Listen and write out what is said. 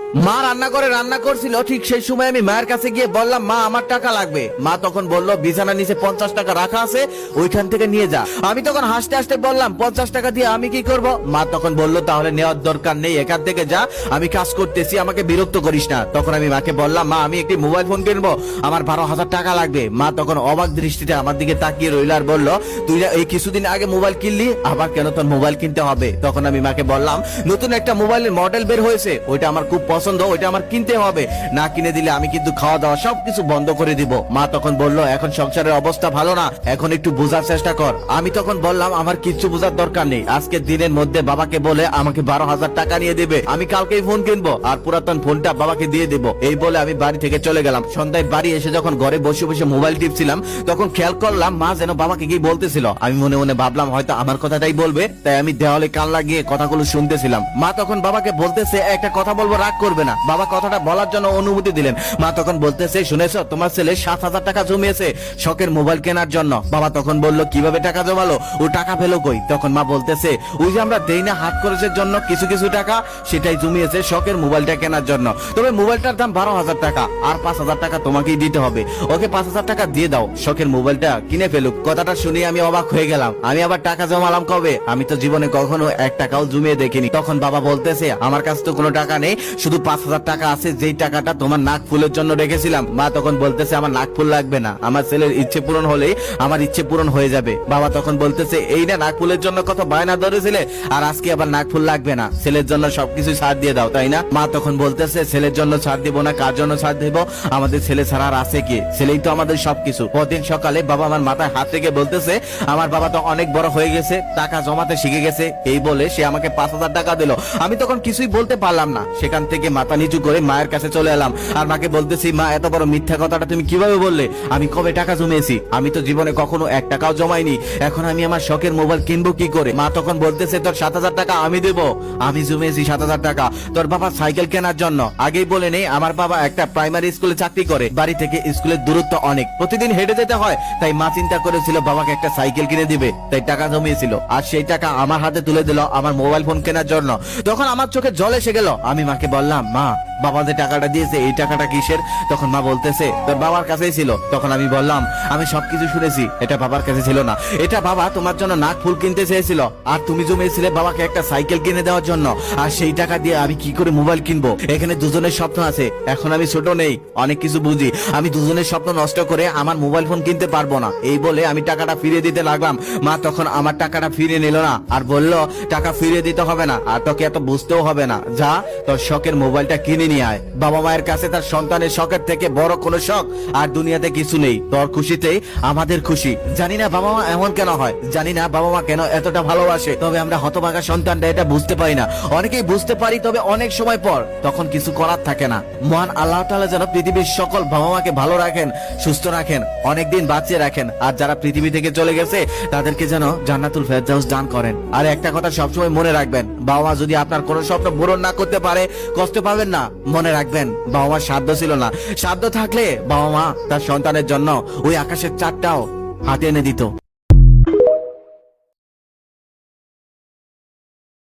মা রান্না করছিল, ঠিক সেই সময় আমি মায়ের কাছে গিয়ে বললাম, মা আমার টাকা লাগবে। মা তখন বলল, বিছানার নিচে 50 টাকা রাখা আছে, ওইখান থেকে নিয়ে যা। আমি তখন হাসতে হাসতে বললাম, 50 টাকা দিয়ে আমি কি করব? মা তখন বলল, তাহলে নেওয়ার দরকার নেই, এখান থেকে যা, আমি কাজ করতেছি, আমাকে বিরক্ত করিস না। তখন আমি মাকে বললাম, মা আমি একটি মোবাইল ফোন কিনবো, আমার 12,000 টাকা লাগবে। মা তখন অবাক দৃষ্টিতে আমার দিকে তাকিয়ে রইল আর বলল, তুই এই কিছুদিন আগে মোবাইল কিনলি, আবার কেন তোর মোবাইল কিনতে হবে? তখন আমি মাকে বললাম, নতুন একটা মোবাইলের মডেল বের হয়েছে, ওইটা আমার খুব পছন্দ, ওইটা আমার কিনতে হবে, না কিনে দিলে আমি কিন্তু খাওয়া দাওয়া সবকিছু বন্ধ করে দিব। মা তখন বলল, এখন সংসারের অবস্থা ভালো না, এখন একটু বোঝার চেষ্টা কর। আমি তখন বললাম, আমার কিচ্ছু বোঝার দরকার নেই, আজকের দিনের মধ্যে বাবাকে বলে আমাকে 12,000 টাকা নিয়ে দেবে, আমি কালকেই ফোন কিনবো আর পুরাতন ফোনটা বাবাকে দিয়ে দেব। এই বলে আমি বাড়ি থেকে চলে গেলাম। সন্ধ্যায় বাড়ি এসে যখন ঘরে বসে বসে মোবাইল টিপছিলাম, তখন খেয়াল করলাম মা যেন বাবাকে কি বলতেছিল। আমি মনে মনে ভাবলাম হয়তো আমার কথাটাই বলবে, তাই আমি দেওয়ালে কান লাগিয়ে কথাগুলো শুনতেছিলাম। মা তখন বাবাকে বলতেছে, একটা কথা বলবো, রাগ করবে না। বাবা কথাটা বলার জন্য অনুমতি দিলেন। মা তখন বলতেছে, শুনেছো তোমার ছেলে 7,000 টাকা জমিয়েছে শখের মোবাইল কেনার জন্য। বাবা তখন বলল, কিভাবে টাকা জমালো, ও টাকা পেলো কই? তখন মা বলতেছে, ওই যে আমরা দেই না হাত খরচের জন্য কিছু কিছু টাকা, সেটাই জমিয়েছে শখের মোবাইলটা কেনার জন্য। তবে মোবাইলটার দাম 12,000 টাকা, আর 5,000 টাকা তোমাকেই দিতে হবে। ওকে 5,000 টাকা দিয়ে দাও, শখের মোবাইলটা কিনে ফেলুক। কথাটা শুনে আমি অবাক হয়ে গেলাম। আমি আবার টাকা জমালাম কবে? আমি তো জীবনে কখনো 1 টাকাও জমিয়ে দেখিনি। তখন বাবা বলতেছে, আমার কাছে তো কোনো টাকা নেই, শুধু 5,000 টাকা আছে, যেই টাকাটা তোমার নাক ফুলের জন্য রেখেছিলাম। মা তখন বলতেছে, আমার নাক ফুল লাগবে না, আমার ছেলের ইচ্ছে পূরণ হলেই আমার ইচ্ছে পূরণ হয়ে যাবে। বাবা তখন বলতেছে, এই না নাক ফুলের জন্য কত বায়না ধরেছিলে, আর আজকে আবার নাক ফুল লাগবে না, ছেলের জন্য সবকিছু ছাড় দিয়ে দাও, তাই না? মা তখন বলতেছে, ছেলের জন্য ছাড় দিব না, কার জন্য ছাড় দিব? আমাদের ছেলে ছাড়া আর আছে কি? ছেলেই তো আমাদের সবকিছু। পরদিন সকালে বাবা আমার মাথায় হাত থেকে বলতেছে, আমার বাবা তো অনেক বড় হয়ে গেছে, টাকা জমাতে শিখে গেছে। এই বলে সে আমাকে 5,000 টাকা দিল। আমি তখন কিছুই বলতে পারলাম না। সেখান থেকে মাথা নিচু করে মায়ের কাছে চলে এলাম আর মাকে বলতেছি, মা এত বড় মিথ্যা কথাটা তুমি কিভাবে বললে? আমি কবে টাকা জমিয়েছি? আমি তো জীবনে কখনো 1 টাকাও জমাইনি। এখন আমি আমার শখের মোবাইল কিনবো কি করে? মা তখন বলতেছে, তোর 7,000 টাকা আমি দেবো, আমি জমিয়েছি 7,000 টাকা তোর বাবা সাইকেল কেনার জন্য। আগেই বলে নেই, আমার বাবা একটা প্রাইমারি স্কুলে চাকরি করে, বাড়ি থেকে স্কুলের দূরত্ব অনেক, প্রতিদিন হেঁটে যেতে হয়, তাই মা চিন্তা করেছিল বাবাকে একটা সাইকেল কিনে দিবে, তাই টাকা জমিয়েছিল। আর সেই টাকা আমার হাতে তুলে দিল আমার মোবাইল ফোন কেনার জন্য। তখন আমার চোখে জল এসে গেল। আমি মাকে বললাম, মা বাবা যে টাকাটা দিয়েছে, এই টাকাটা কিসের? তখন মা বলতেছে, তোর বাবার কাছেই ছিল। তখন আমি বললাম, আমি সবকিছু শুনেছি, এটা বাবার কাছে ছিল না, এটা বাবা তোমার জন্য নাক ফুল কিনতে চেয়েছিল, আর তুমি জমিয়েছিলে বাবাকে একটা সাইকেল কিনে দেওয়ার জন্য। আর সেই টাকা দিয়ে আমি কি করে মোবাইল কিনবো? এখানে দুজনের স্বপ্ন আছে, এখন আমি ছোট নেই, অনেক কিছু বুঝি, আমি দুজনের স্বপ্ন নষ্ট করে আমার মোবাইল ফোন কিনতে পারবো না। এই বলে আমি টাকাটা ফিরিয়ে দিতে লাগলাম। মা তখন আমার টাকাটা ফিরিয়ে নিল না, আর বলল, টাকা ফিরিয়ে দিতে হবে না, আর তোকে এত বুঝতেও হবে না, যা তোর শখের মোবাইলটা কিনে নিয়ে আয়। বাবা মায়ের কাছে তার সন্তানের শখের থেকে বড় কোনো শখ আর দুনিয়াতে কিছু নেই। তোর খুশিতেই আমাদের খুশি। জানি না বাবা মা এমন কেন হয়, জানি না বাবা মা কেন এতটা ভালোবাসে, তবে আমরা হতভাগা সন্তানরা এটা বুঝতে পারি না। অনেকেই বুঝতে পারি, তবে অনেক সময় পর তখন কিছু করার থাকে না। মহান আল্লাহ তাআলা যেন পৃথিবীর সকল বাবা মাকে ভালো রাখেন, সুস্থ রাখেন, অনেকদিন বাঁচিয়ে রাখেন, আর যারা পৃথিবী থেকে চলে গেছে তাদেরকে যেন জান্নাতুল ফেরদাউস দান করেন। আর একটা কথা সবসময় মনে রাখবেন, বাবা মা যদি আপনার কোনো স্বপ্ন পূরণ না করতে পারে, কষ্ট পাবেন না। মনে রাখবেন, বাবা মার সাধ্য ছিল না, সাধ্য থাকলে বাবা মা তার সন্তানের জন্য ওই আকাশের চাঁদটাও হাতে এনে দিত।